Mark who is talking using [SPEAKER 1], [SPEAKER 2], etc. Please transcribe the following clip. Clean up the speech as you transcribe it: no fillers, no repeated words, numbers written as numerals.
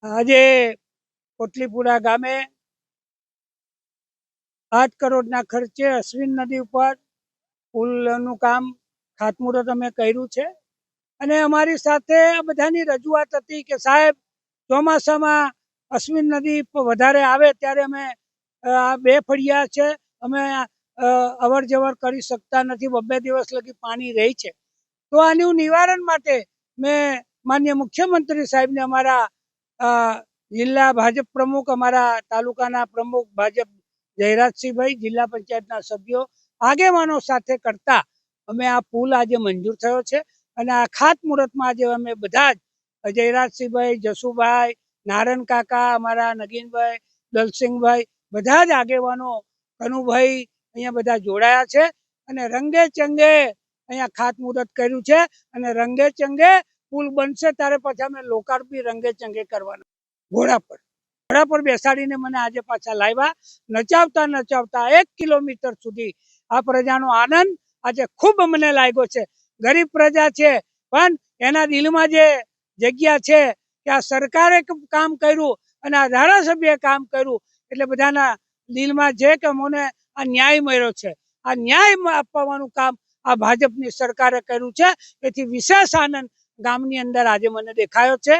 [SPEAKER 1] આજે કોટલીપુરા ગામે 8 કરોડના ખર્ચે અશ્વિન નદી ઉપર પુલનું કામ ખાતમુહૂર્ત અમે કર્યું છે અને અમારી સાથે બધાની રજૂઆત હતી કે સાહેબ ચોમાસામાં અશ્વિન નદી વધારે આવે ત્યારે અમે આ 2 ફળિયા છે અમે અવર જવર કરી શકતા નથી, 2 દિવસ લગી પાણી રહે છે. તો આનું નિવારણ માટે મેં માન્ય મુખ્યમંત્રી સાહેબને અમારા જિલ્લા ભાજપ પ્રમુખ, અમારા તાલુકાના પ્રમુખ ભાજપ જયરાજસિંહભાઈ, જિલ્લા પંચાયતના સભ્યો આગેવાનો સાથે કરતા અમે આ પુલ આજે મંજૂર થયો છે અને આ ખાતમુહૂર્તમાં આજે અમે બધા જ જયરાજસિંહભાઈ, જસુભાઈ, નારાયણ કાકા, અમારા નગીનભાઈ, દલસિંહભાઈ બધા જ આગેવાનો, કનુભાઈ અહીંયા બધા જોડાયા છે અને રંગે ચંગે અહીંયા ખાતમુહૂર્ત કર્યું છે અને રંગે ચંગે પુલ બનશે ત્યારે પછી અમે લોકાર્પણ રંગે ચંગે કરવાના. ઘોડા પર બેસાડીને મને આજે પાછા લાવ્યા, નચાવતા નચાવતા 1 કિલોમીટર સુધી આ પ્રજાનો આનંદ આજે ખૂબ મને લાગ્યો છે. ગરીબ પ્રજા છે પણ એના દિલમાં જે જગ્યા છે કે આ સરકારે કામ કર્યું અને આ ધારાસભ્યએ કામ કર્યું એટલે બધાના દિલમાં છે કે મને આ ન્યાય મળ્યો છે. આ ન્યાય આપવાનું કામ આ ભાજપની સરકારે કર્યું છે. એથી વિશેષ આનંદ ગામની અંદર આજે મને દેખાયો છે.